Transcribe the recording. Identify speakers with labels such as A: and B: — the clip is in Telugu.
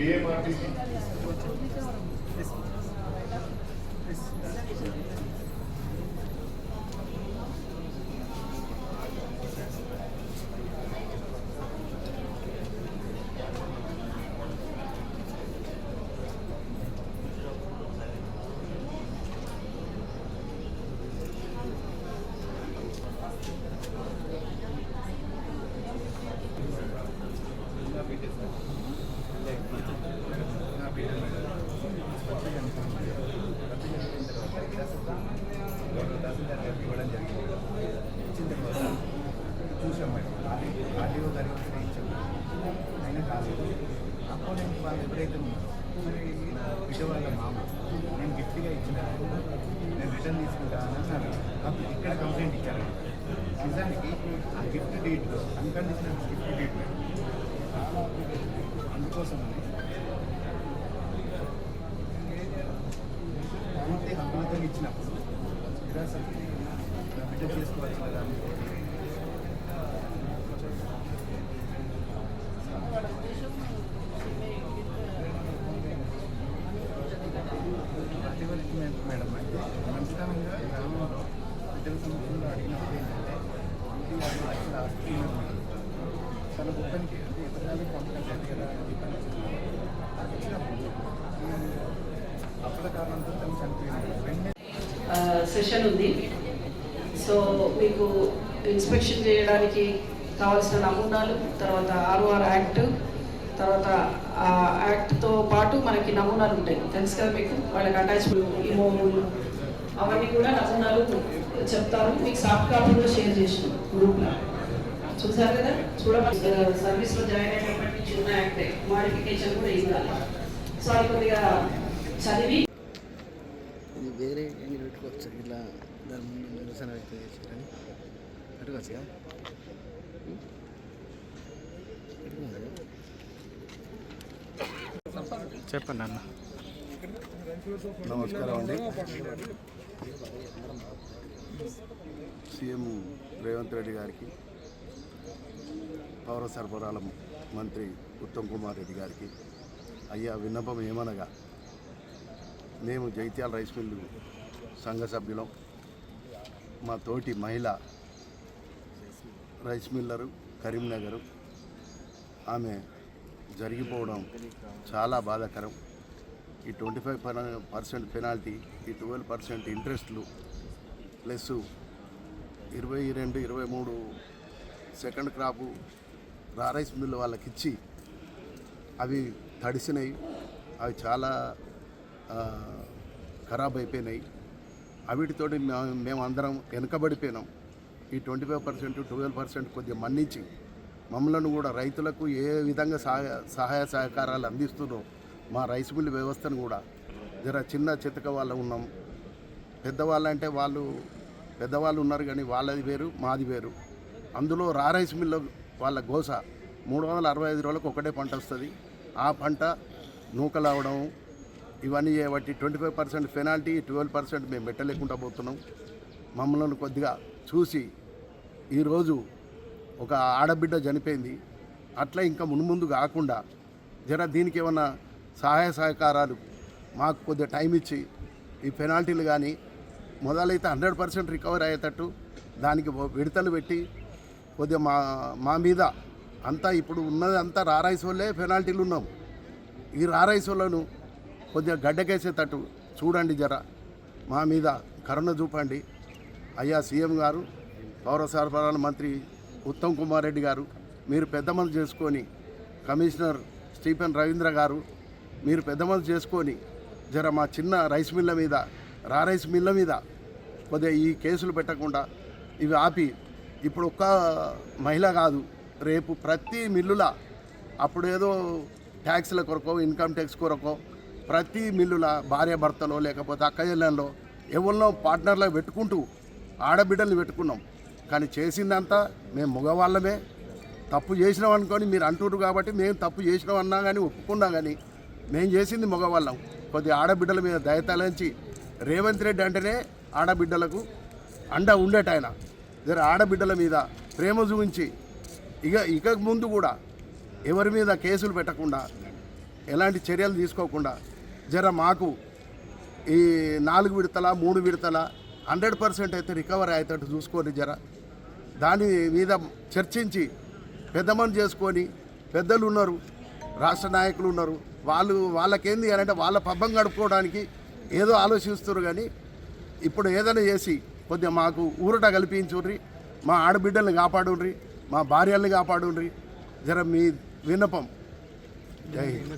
A: BMRTC చూసాం మేడం ఆడియో గారికి ఇచ్చాము అయినా కాలేదు. అప్పుడు నేను వాళ్ళు ఎవరైతే ఉన్నారో మరి బిడ్డ వాళ్ళ మామ నేను గిఫ్ట్గా ఇచ్చిన నేను రిటర్న్ తీసుకుంటాను అన్నారు. అప్పుడు ఇక్కడ కంప్లైంట్ ఇచ్చారు. నిజానికి ఆ gift date unconditional gift date అందుకోసమని పూర్తి హక్కులతో ఇచ్చినప్పుడు బిడ్డ చేసుకోవాల్సిన దాన్ని మేడం అయితే మంచితనంగా గ్రామంలో బిడ్డల సమస్యలు అడిగినప్పుడు ఏంటంటే 26 లక్షల ఆస్తి తన ఒక్కరికి అంటే ఎప్పటికీ పంపడం లేదు కదా అని వచ్చినప్పుడు అప్పుల కారణంతో తను చనిపోయింది.
B: సెషన్ ఉంది. సో మీకు ఇన్స్పెక్షన్ చేయడానికి కావాల్సిన నమూనాలు, తర్వాత ROR యాక్ట్, తర్వాత ఆ యాక్ట్తో పాటు మనకి నమూనాలు ఉంటాయి తెలుసు కదా మీకు. వాళ్ళకి అటాచ్మెంట్ ఇమోలు అవన్నీ కూడా నమూనాలు చెప్తారు. మీకు సాఫ్ట్ కాపీ కూడా షేర్ చేసినాం గ్రూప్లో, చూసారు కదా. సర్వీస్లో జాయిన్ అయినప్పటి నుంచి ఉన్న యాక్టే మాడిఫికేషన్ కూడా ఇవ్వాలి. సో అది కొద్దిగా చదివి
C: వేరే యాంగిల్ పెట్టుకోవచ్చు. ఇట్లా దాని ముందు నిరసన వ్యక్తం చేశారని పెట్టుకోవచ్చు. చెప్పండి అన్న.
D: నమస్కారం అండి. సీఎం రేవంత్ రెడ్డి గారికి, పౌర సరఫరాల మంత్రి ఉత్తమ్ కుమార్ రెడ్డి గారికి అయ్యా విన్నపం ఏమనగా, మేము జైత్యాల రైస్ మిల్లు సంఘ సభ్యులం. మా తోటి మహిళ రైస్ మిల్లరు కరీంనగర్ ఆమె జరిగిపోవడం చాలా బాధాకరం. ఈ 25% పెనాల్టీ, ఈ 12% ఇంట్రెస్ట్లు plus 22, 23 second crop rice mill వాళ్ళకి ఇచ్చి అవి తడిసినాయి, అవి చాలా ఖరాబ్ అయిపోయినాయి. అవిటితోటి మేము అందరం వెనుకబడిపోయినాం. ఈ 25%, 12% కొద్దిగా మన్నించి మమ్మల్ని కూడా రైతులకు ఏ విధంగా సహాయ సహకారాలు అందిస్తున్నారో మా రైస్ మిల్ వ్యవస్థను కూడా జర చిన్న చితక వాళ్ళు ఉన్నాం. పెద్దవాళ్ళంటే వాళ్ళు పెద్దవాళ్ళు ఉన్నారు కానీ వాళ్ళది వేరు మాది వేరు. అందులో రైస్ మిల్లు వాళ్ళ గోస 365 రోజులకు ఒకటే పంట వస్తుంది. ఆ పంట నూకలవడం ఇవన్నీ చేయబట్టి 25% పెనాల్టీ, 12% మేము పెట్టలేకుండా పోతున్నాం. మమ్మల్ని కొద్దిగా చూసి ఈరోజు ఒక ఆడబిడ్డ చనిపోయింది, అట్లా ఇంకా మున్ముందు కాకుండా జర దీనికి ఏమన్నా సహాయ సహకారాలు మాకు కొద్దిగా టైం ఇచ్చి ఈ పెనాల్టీలు కానీ మొదలైతే 100% రికవర్ అయ్యేటట్టు దానికి విడతలు పెట్టి కొద్దిగా మా మీద అంతా ఇప్పుడు ఉన్నది అంతా రారైస్ వల్లే పెనాల్టీలు ఉన్నాం. ఈ రారైస్ వాళ్ళను కొద్దిగా గడ్డకేసేటట్టు చూడండి, జర మా మీద కరుణ చూపండి. అయ్యా సీఎం గారు, పౌర సరఫరాల మంత్రి ఉత్తమ్ కుమార్ రెడ్డి గారు, మీరు పెద్ద మనసు చేసుకొని, కమిషనర్ స్టీఫెన్ రవీంద్ర గారు, మీరు పెద్ద మనసు చేసుకొని జర మా చిన్న రైస్ మిల్ల మీద, రైస్ మిల్ల మీద కొద్దిగా ఈ కేసులు పెట్టకుండా ఇవి ఆపి, ఇప్పుడు ఒక్క మహిళ కాదు, రేపు ప్రతి మిల్లుల అప్పుడు ఏదో ట్యాక్స్ల కొరకో ఇన్కమ్ ట్యాక్స్ కొరకో ప్రతి మిల్లుల భార్య భర్తలో లేకపోతే అక్కజల్లలో ఎవరినో పార్ట్నర్లో పెట్టుకుంటూ ఆడబిడ్డల్ని పెట్టుకున్నాం. కానీ చేసిందంతా మేము మగవాళ్ళమే. తప్పు చేసినాం అనుకొని మీరు అంటున్నారు కాబట్టి మేము తప్పు చేసినాం అన్నా కానీ ఒప్పుకున్నా కానీ మేము చేసింది మగవాళ్ళం. కొద్దిగా ఆడబిడ్డల మీద దయతలంచి రేవంత్ రెడ్డి అంటేనే ఆడబిడ్డలకు అండ ఉండేటాయన జర ఆడబిడ్డల మీద ప్రేమ చూపించి ఇక ముందు కూడా ఎవరి మీద కేసులు పెట్టకుండా ఎలాంటి చర్యలు తీసుకోకుండా జర మాకు ఈ 4 విడతల 3 విడతల 100% అయితే రికవర్ అయ్యేటట్టు చూసుకోండి. జర దాని మీద చర్చించి పెద్ద మనసు చేసుకొని, పెద్దలు ఉన్నారు, రాష్ట్ర నాయకులు ఉన్నారు, వాళ్ళకేంది అని అంటే వాళ్ళ పబ్బం గడుపుకోవడానికి ఏదో ఆలోచిస్తారు. కానీ ఇప్పుడు ఏదైనా చేసి కొద్దిగా మాకు ఊరట కల్పించుర్రి, మా ఆడబిడ్డల్ని కాపాడుండ్రి, మా భార్యల్ని కాపాడుండ్రి. జర మీ విన్నపం. జై హింద్.